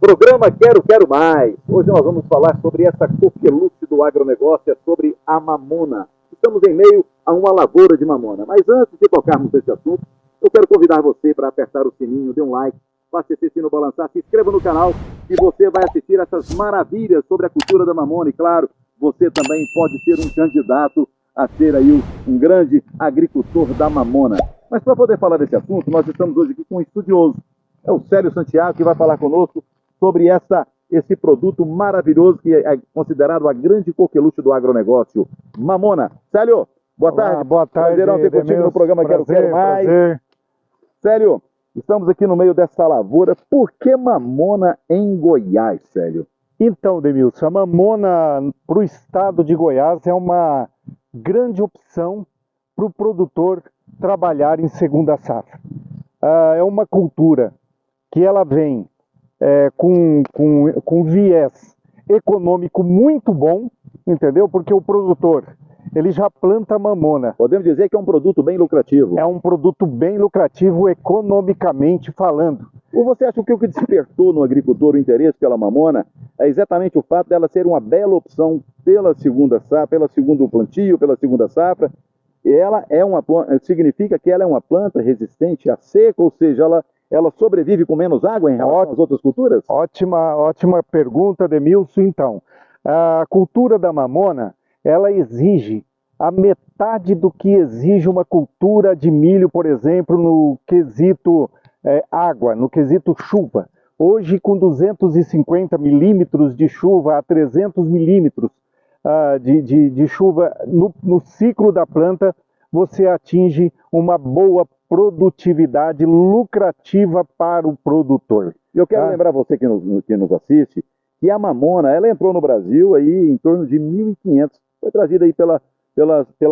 Programa Quero Mais. Hoje nós vamos falar sobre essa coqueluche do agronegócio, sobre a mamona. Estamos em meio a uma lavoura de mamona. Mas antes de tocarmos nesse assunto, eu quero convidar você para apertar o sininho, dê um like, faça esse sino balançar, se inscreva no canal e você vai assistir essas maravilhas sobre a cultura da mamona. E claro, você também pode ser um candidato a ser aí um grande agricultor da mamona. Mas para poder falar desse assunto, nós estamos hoje aqui com um estudioso. É o Célio Santiago, que vai falar conosco sobre esse produto maravilhoso que é considerado a grande coqueluche do agronegócio, mamona. Célio, boa tarde. Boa tarde. Prazerão ter contigo no programa Quero Mais. Prazer. Célio, estamos aqui no meio dessa lavoura. Por que mamona em Goiás, Célio? Então, Demilson, a mamona para o estado de Goiás é uma grande opção para o produtor trabalhar em segunda safra. É uma cultura que ela vem com viés econômico muito bom, entendeu? Porque o produtor, ele já planta mamona. Podemos dizer que é um produto bem lucrativo. É um produto bem lucrativo economicamente falando. Ou você acha que o que despertou no agricultor o interesse pela mamona é exatamente o fato dela ser uma bela opção pela segunda safra, pelo segundo plantio, pela segunda safra? E ela significa que ela é uma planta resistente à seca, ou seja, ela sobrevive com menos água em relação às outras culturas? Ótima pergunta, Demilson. Então, a cultura da mamona, ela exige a metade do que exige uma cultura de milho, por exemplo, no quesito água, no quesito chuva. Hoje, com 250 milímetros de chuva a 300 milímetros de chuva no ciclo da planta, você atinge uma boa produtividade lucrativa para o produtor. Eu quero lembrar você que nos assiste, que a mamona, ela entrou no Brasil aí em torno de 1500, foi trazida aí pela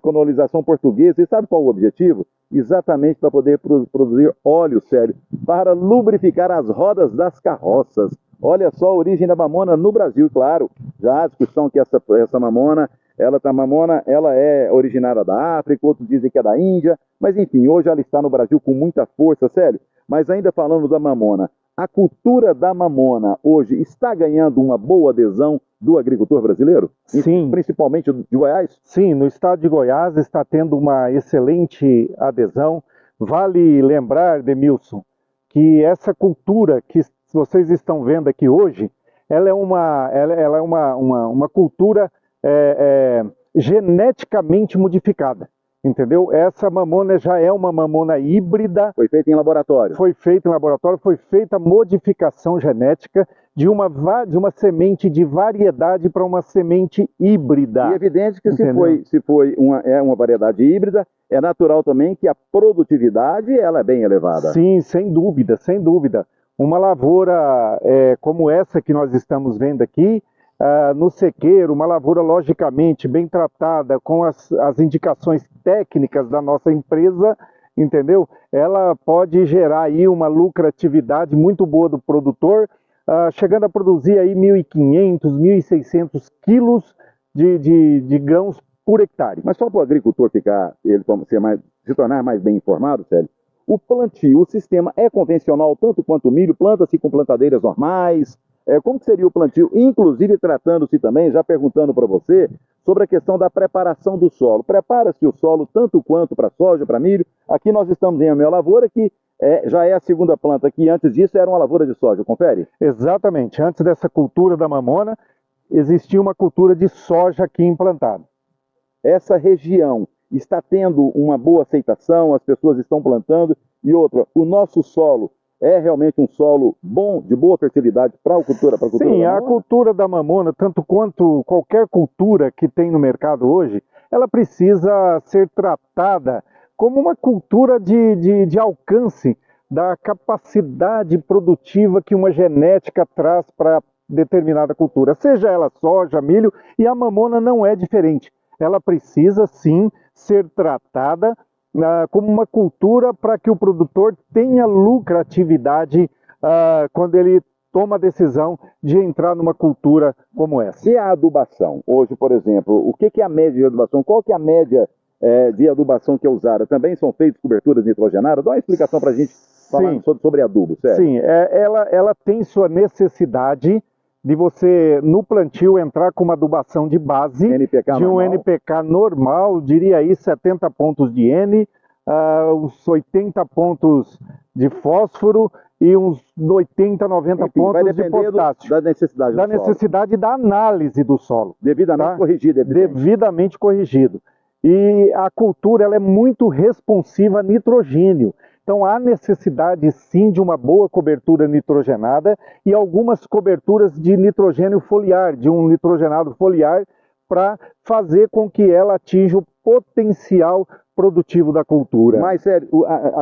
colonização portuguesa. E sabe qual é o objetivo? Exatamente para poder produzir óleo, Célio, para lubrificar as rodas das carroças. Olha só a origem da mamona no Brasil, claro. Já há discussão que essa mamona, ela é originária da África, outros dizem que é da Índia, mas enfim, hoje ela está no Brasil com muita força, Célio. Mas ainda falando da mamona, a cultura da mamona hoje está ganhando uma boa adesão do agricultor brasileiro? Sim. Principalmente de Goiás? Sim, no estado de Goiás está tendo uma excelente adesão. Vale lembrar, Demilson, que essa cultura que vocês estão vendo aqui hoje, ela é uma cultura geneticamente modificada, entendeu? Essa mamona já é uma mamona híbrida. Foi feita em laboratório. Foi feita em laboratório, foi feita a modificação genética de uma semente de variedade para uma semente híbrida. E é evidente que se foi uma variedade híbrida, é natural também que a produtividade ela é bem elevada. Sim, sem dúvida, sem dúvida. Uma lavoura como essa que nós estamos vendo aqui, no sequeiro, uma lavoura logicamente bem tratada, com as indicações técnicas da nossa empresa, entendeu? Ela pode gerar aí uma lucratividade muito boa do produtor, chegando a produzir aí 1.500, 1.600 quilos de grãos por hectare. Mas só para o agricultor se tornar mais bem informado, Célio, o plantio, o sistema é convencional tanto quanto o milho, planta-se com plantadeiras normais. Como que seria o plantio? Inclusive tratando-se também, já perguntando para você, sobre a questão da preparação do solo. Prepara-se o solo tanto quanto para soja, para milho. Aqui nós estamos em uma lavoura que já é a segunda planta, que antes disso era uma lavoura de soja, confere? Exatamente, antes dessa cultura da mamona, existia uma cultura de soja aqui implantada. Essa região está tendo uma boa aceitação, as pessoas estão plantando. E outra, o nosso solo é realmente um solo bom, de boa fertilidade para a cultura da mamona? Sim, a cultura da mamona, tanto quanto qualquer cultura que tem no mercado hoje, ela precisa ser tratada como uma cultura de alcance da capacidade produtiva que uma genética traz para determinada cultura, seja ela soja, milho, e a mamona não é diferente. Ela precisa sim ser tratada como uma cultura para que o produtor tenha lucratividade quando ele toma a decisão de entrar numa cultura como essa. E a adubação? Hoje, por exemplo, o que é a média de adubação? Qual que é a média de adubação que é usada, também são feitas coberturas nitrogenadas? Dá uma explicação para a gente falar sobre adubo, sério. Sim, ela tem sua necessidade de você, no plantio, entrar com uma adubação de base, NPK de um normal. NPK normal, diria aí 70 pontos de N, uns 80 pontos de fósforo e uns 80, 90 Enfim, vai pontos de depender potássio. da necessidade Da do solo. necessidade da análise do solo. Devidamente tá? corrigido, evidente. Devidamente corrigido. E a cultura ela é muito responsiva a nitrogênio. Então há necessidade sim de uma boa cobertura nitrogenada e algumas coberturas de nitrogênio foliar, de um nitrogenado foliar, para fazer com que ela atinja o potencial produtivo da cultura. Mas, sério,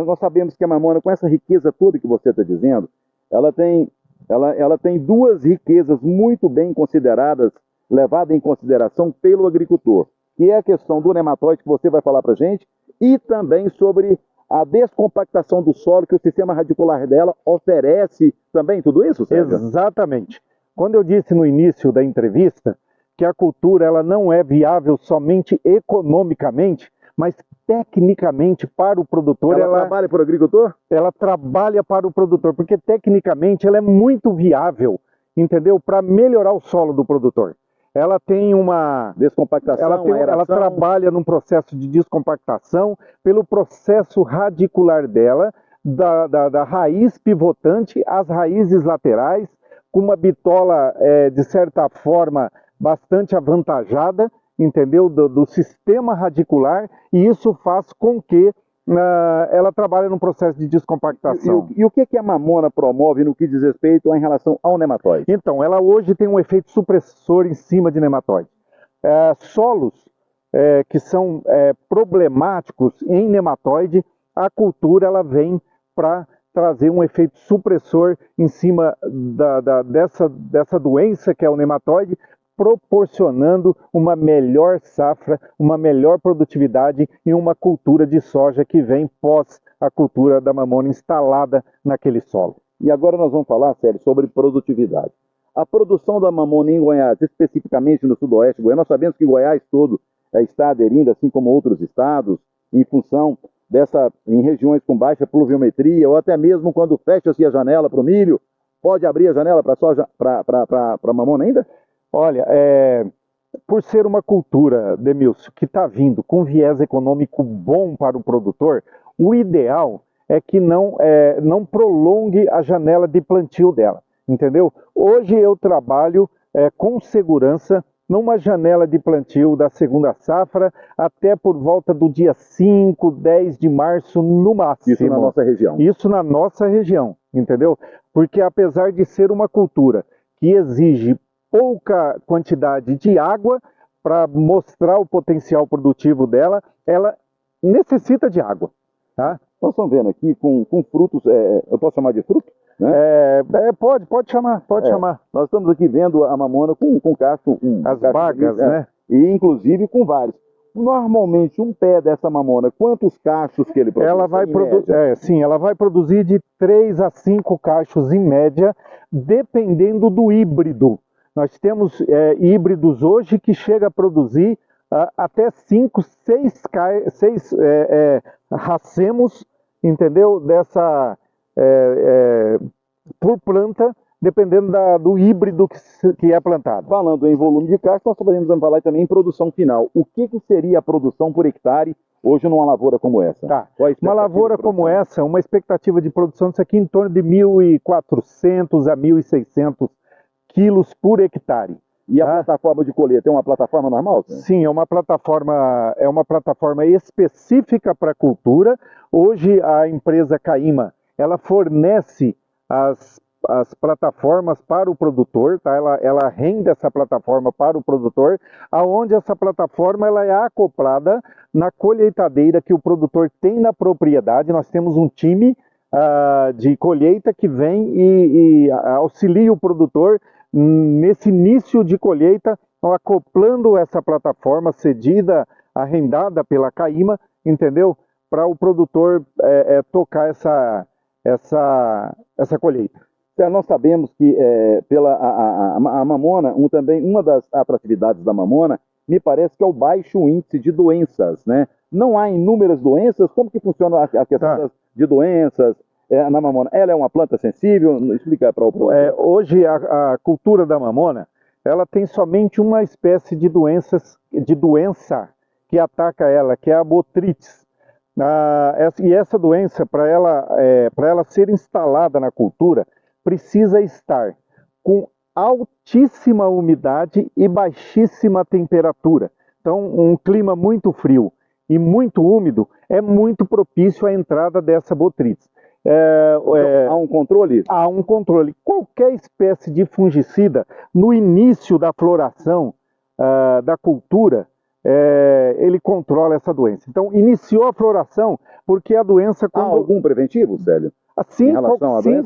nós sabemos que a mamona, com essa riqueza toda que você está dizendo, ela tem duas riquezas muito bem consideradas, levadas em consideração pelo agricultor, que é a questão do nematóide, que você vai falar para a gente, e também sobre a descompactação do solo, que o sistema radicular dela oferece também tudo isso, Sérgio? Exatamente. Quando eu disse no início da entrevista que a cultura ela não é viável somente economicamente, mas tecnicamente para o produtor. Ela trabalha para o agricultor? Ela trabalha para o produtor, porque tecnicamente ela é muito viável, entendeu? Para melhorar o solo do produtor. Ela tem uma descompactação, ela trabalha num processo de descompactação pelo processo radicular dela, da raiz pivotante às raízes laterais, com uma bitola, de certa forma, bastante avantajada, entendeu? Do sistema radicular, e isso faz com que ela trabalha num processo de descompactação. E o que a mamona promove no que diz respeito em relação ao nematóide? Então, ela hoje tem um efeito supressor em cima de nematóide. Solos que são problemáticos em nematóide, a cultura ela vem para trazer um efeito supressor em cima dessa doença que é o nematóide, proporcionando uma melhor safra, uma melhor produtividade e uma cultura de soja que vem pós a cultura da mamona instalada naquele solo. E agora nós vamos falar, Sérgio, sobre produtividade. A produção da mamona em Goiás, especificamente no sudoeste goiano, nós sabemos que Goiás todo está aderindo, assim como outros estados, em função em regiões com baixa pluviometria, ou até mesmo quando fecha-se a janela para o milho, pode abrir a janela para a soja, para a mamona ainda? Olha, por ser uma cultura, Demilson, que está vindo com viés econômico bom para o produtor, o ideal é que não prolongue a janela de plantio dela, entendeu? Hoje eu trabalho com segurança numa janela de plantio da segunda safra até por volta do dia 5, 10 de março no máximo. Isso na nossa região. Isso na nossa região, entendeu? Porque apesar de ser uma cultura que exige pouca quantidade de água para mostrar o potencial produtivo dela, ela necessita de água. Tá? Nós estamos vendo aqui com frutos, eu posso chamar de fruto? Né? Pode chamar. Nós estamos aqui vendo a mamona com cacho. As bagas, né? E inclusive com vários. Normalmente um pé dessa mamona, quantos cachos que ele produz? Ela vai ela vai produzir de 3 a 5 cachos em média, dependendo do híbrido. Nós temos híbridos hoje que chega a produzir até 5, 6 racemos, entendeu? Por planta, dependendo do híbrido que é plantado. Falando em volume de cacho, nós podemos falar também em produção final. O que seria a produção por hectare hoje numa lavoura como essa? Tá. Uma lavoura como essa, uma expectativa de produção disso aqui em torno de 1.400 a 1.600 quilos por hectare. E a plataforma de colheita é uma plataforma normal? Sim, é uma plataforma específica para a cultura. Hoje a empresa Caima, ela fornece as plataformas para o produtor, tá? Ela rende essa plataforma para o produtor, aonde essa plataforma ela é acoplada na colheitadeira que o produtor tem na propriedade. Nós temos um time de colheita que vem e auxilia o produtor nesse início de colheita, acoplando essa plataforma cedida, arrendada pela Caima, entendeu? Para o produtor tocar essa colheita. Nós sabemos que a mamona, uma das atratividades da mamona me parece que é o baixo índice de doenças, né? Não há inúmeras doenças. Como que funciona a questão de doenças na mamona? Ela é uma planta sensível? Explica para o produtor. Hoje a cultura da mamona, ela tem somente uma espécie de doença que ataca ela, que é a botritis. E essa doença, para ela ser instalada na cultura, precisa estar com altíssima umidade e baixíssima temperatura. Então, um clima muito frio e muito úmido é muito propício à entrada dessa botritis. Há um controle? Há um controle. Qualquer espécie de fungicida, no início da floração da cultura, ele controla essa doença. Então, iniciou a floração porque a doença... Há algum preventivo, Célio? Sim,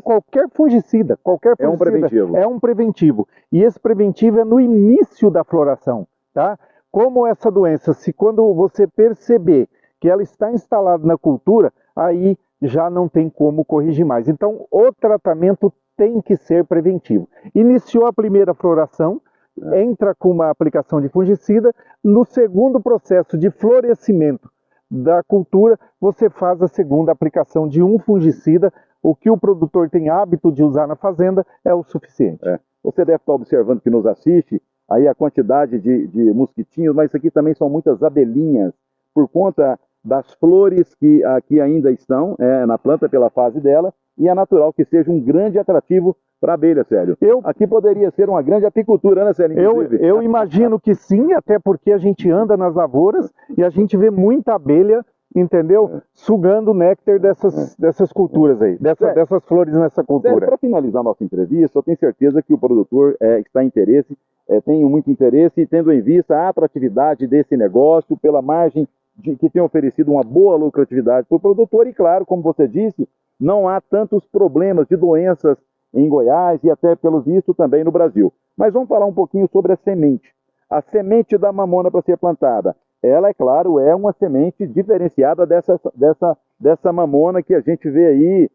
qualquer fungicida. É um preventivo. É um preventivo. E esse preventivo é no início da floração, tá? Como essa doença, quando você perceber que ela está instalada na cultura, aí já não tem como corrigir mais. Então, o tratamento tem que ser preventivo. Iniciou a primeira floração, entra com uma aplicação de fungicida. No segundo processo de florescimento da cultura, você faz a segunda aplicação de um fungicida. O que o produtor tem hábito de usar na fazenda é o suficiente. Você deve estar observando que nos assiste aí a quantidade de mosquitinhos, mas isso aqui também são muitas abelhinhas, por conta das flores que aqui ainda estão na planta pela fase dela, e é natural que seja um grande atrativo para a abelha, Célio. Aqui poderia ser uma grande apicultura, né, Célio? Eu imagino que sim, até porque a gente anda nas lavouras e a gente vê muita abelha, entendeu? Sugando o néctar dessas culturas aí, dessas flores nessa cultura. Para finalizar nossa entrevista, eu tenho certeza que o produtor está em interesse, tem muito interesse, e tendo em vista a atratividade desse negócio, pela margem que tem oferecido uma boa lucratividade para o produtor, e claro, como você disse, não há tantos problemas de doenças em Goiás e até, pelo visto, também no Brasil. Mas vamos falar um pouquinho sobre a semente. A semente da mamona para ser plantada, ela, é claro, é uma semente diferenciada dessa mamona que a gente vê aí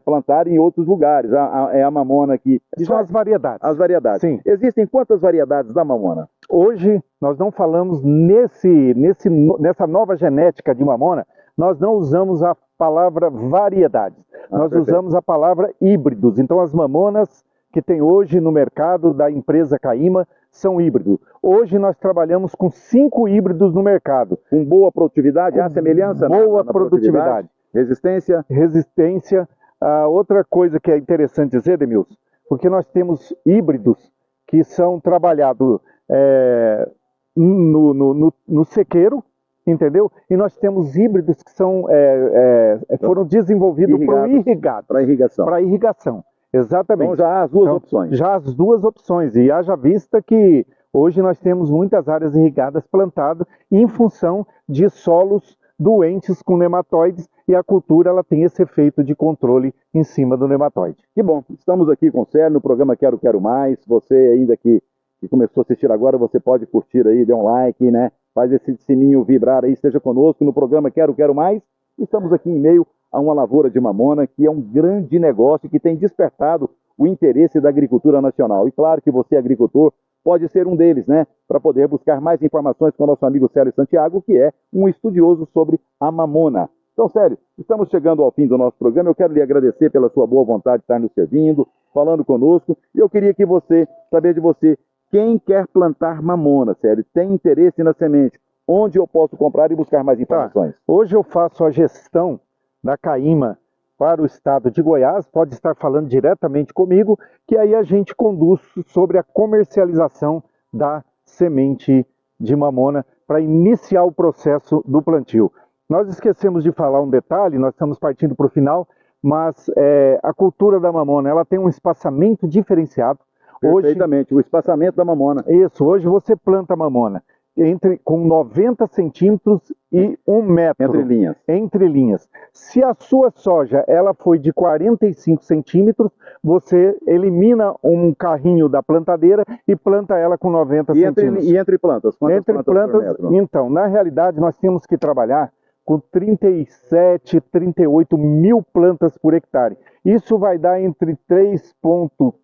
plantada em outros lugares. É a mamona que... São as variedades. As variedades. Sim. Existem quantas variedades da mamona? Hoje, nós não falamos nessa nova genética de mamona, nós não usamos a palavra variedades. Nós usamos a palavra híbridos. Então, as mamonas que tem hoje no mercado da empresa Caima são híbridos. Hoje nós trabalhamos com 5 híbridos no mercado. Com boa produtividade? Há semelhança boa produtividade. Resistência? Resistência. Outra coisa que é interessante dizer, Edmilson, porque nós temos híbridos que são trabalhados no sequeiro, entendeu? E nós temos híbridos que foram desenvolvidos para irrigação. Para irrigação, exatamente. Então já há as duas opções. Já as duas opções. E haja vista que hoje nós temos muitas áreas irrigadas plantadas em função de solos doentes com nematóides, e a cultura ela tem esse efeito de controle em cima do nematóide. Que bom, estamos aqui com o Célio no programa Quero Mais. Você ainda que começou a assistir agora, você pode curtir aí, dê um like, né? Faz esse sininho vibrar aí, esteja conosco no programa Quero Mais. Estamos aqui em meio a uma lavoura de mamona, que é um grande negócio que tem despertado o interesse da agricultura nacional. E claro que você, agricultor, pode ser um deles, né? Para poder buscar mais informações com o nosso amigo Célio Santiago, que é um estudioso sobre a mamona. Então, Célio, estamos chegando ao fim do nosso programa. Eu quero lhe agradecer pela sua boa vontade de estar nos servindo, falando conosco. E eu queria saber de você, quem quer plantar mamona, Célio, tem interesse na semente, onde eu posso comprar e buscar mais informações? Hoje eu faço a gestão da Caima para o estado de Goiás, pode estar falando diretamente comigo, que aí a gente conduz sobre a comercialização da semente de mamona para iniciar o processo do plantio. Nós esquecemos de falar um detalhe, nós estamos partindo para o final, mas a cultura da mamona ela tem um espaçamento diferenciado. Perfeitamente, o espaçamento da mamona. Isso, hoje você planta a mamona com 90 centímetros e 1 metro. Entre linhas. Se a sua soja ela foi de 45 centímetros, você elimina um carrinho da plantadeira e planta ela com 90 centímetros. E entre plantas? Quantas plantas por metro? Então, na realidade, nós temos que trabalhar com 37, 38 mil plantas por hectare. Isso vai dar entre 3,5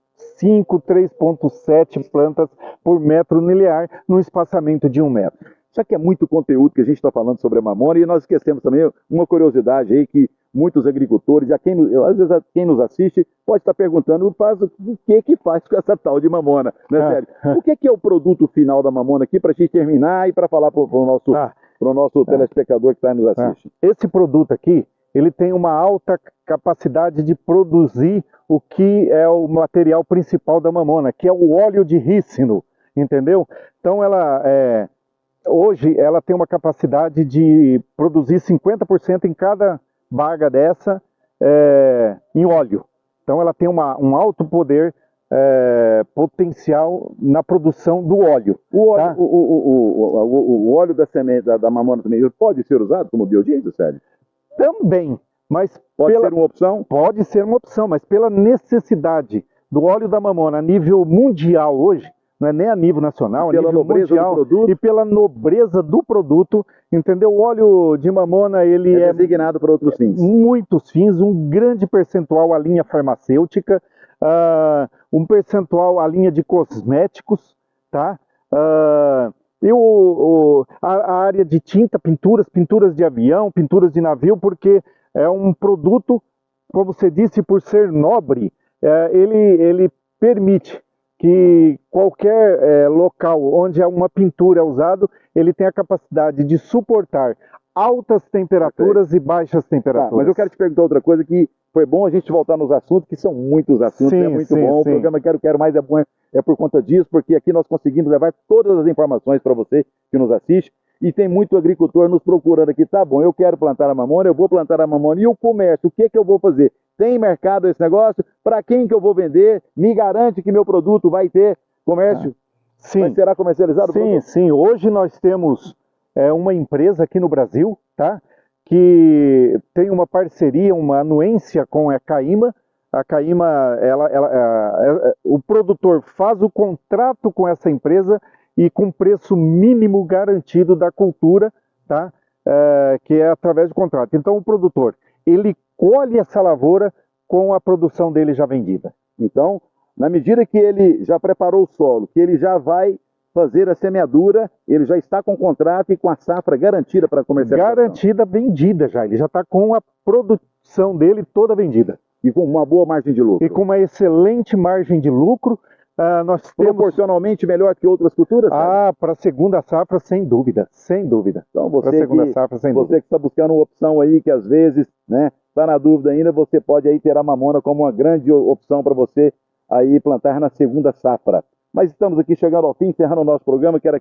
3,5, 3,7 plantas por metro linear, num espaçamento de 1 metro. Já que é muito conteúdo que a gente está falando sobre a mamona, e nós esquecemos também uma curiosidade aí que muitos agricultores, às vezes quem nos assiste, pode estar perguntando o que faz com essa tal de mamona, né, sério? O que é o produto final da mamona aqui, para a gente terminar e para falar para o nosso telespectador que está nos assiste? Esse produto aqui, ele tem uma alta capacidade de produzir o que é o material principal da mamona, que é o óleo de rícino, entendeu? Então hoje ela tem uma capacidade de produzir 50% em cada baga dessa em óleo. Então ela tem um alto poder potencial na produção do óleo. O óleo da semente da mamona também pode ser usado como biodiesel, Sérgio? Também, mas pode ser uma opção? Pode ser uma opção, mas pela necessidade do óleo da mamona a nível mundial hoje, não é nem a nível nacional, a nível mundial, e pela nobreza do produto, entendeu? O óleo de mamona, ele é designado para outros fins. Muitos fins, um grande percentual à linha farmacêutica, um percentual à linha de cosméticos, tá? A área de tinta, pinturas de avião, pinturas de navio, porque é um produto, como você disse, por ser nobre, ele permite que qualquer local onde uma pintura é usado, ele tem a capacidade de suportar altas temperaturas e baixas temperaturas. Mas eu quero te perguntar outra coisa, que foi bom a gente voltar nos assuntos, que são muitos assuntos, é muito bom. O programa Quero Mais é bom, é por conta disso, porque aqui nós conseguimos levar todas as informações para você que nos assiste, e tem muito agricultor nos procurando aqui. Tá bom, eu quero plantar a mamona, eu vou plantar a mamona, e o comércio, o que eu vou fazer? Tem mercado esse negócio? Para quem que eu vou vender? Me garante que meu produto vai ter comércio? Será comercializado? Sim. Hoje nós temos uma empresa aqui no Brasil, tá? Que tem uma parceria, uma anuência com a Caima. A Caima, o produtor faz o contrato com essa empresa e com preço mínimo garantido da cultura, tá? Que é através do contrato. Então o produtor, ele colhe essa lavoura com a produção dele já vendida. Então, na medida que ele já preparou o solo, que ele já vai fazer a semeadura, ele já está com o contrato e com a safra garantida para comercialização. Garantida, vendida já. Ele já está com a produção dele toda vendida. E com uma boa margem de lucro. E com uma excelente margem de lucro. Nós temos... Proporcionalmente melhor que outras culturas? Para a segunda safra, sem dúvida. Sem dúvida. Então você que está buscando uma opção aí, que às vezes está na dúvida ainda, você pode aí ter a mamona como uma grande opção para você aí plantar na segunda safra. Mas estamos aqui chegando ao fim, encerrando o nosso programa. Quero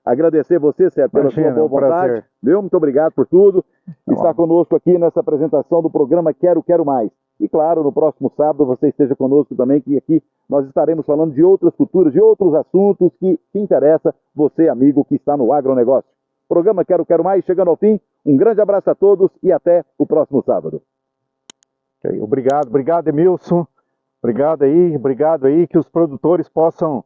agradecer você, Sérgio, pela sua boa vontade. Muito obrigado por tudo. Estar conosco aqui nessa apresentação do programa Quero Mais. E claro, no próximo sábado você esteja conosco também, que aqui nós estaremos falando de outras culturas, de outros assuntos que te interessam, você, amigo, que está no agronegócio. Programa Quero Mais, chegando ao fim. Um grande abraço a todos e até o próximo sábado. Obrigado, Emilson. Obrigado aí, que os produtores possam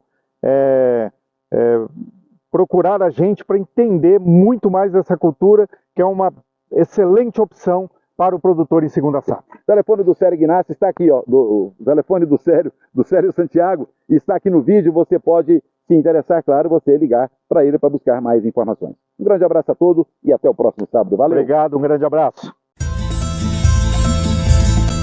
procurar a gente para entender muito mais dessa cultura, que é uma excelente opção para o produtor em segunda safra. O telefone do Sérgio Ignacio está aqui, ó, o telefone do Sérgio Santiago está aqui no vídeo. Você pode se interessar, claro, você ligar para ele para buscar mais informações. Um grande abraço a todos e até o próximo sábado. Valeu! Obrigado, um grande abraço.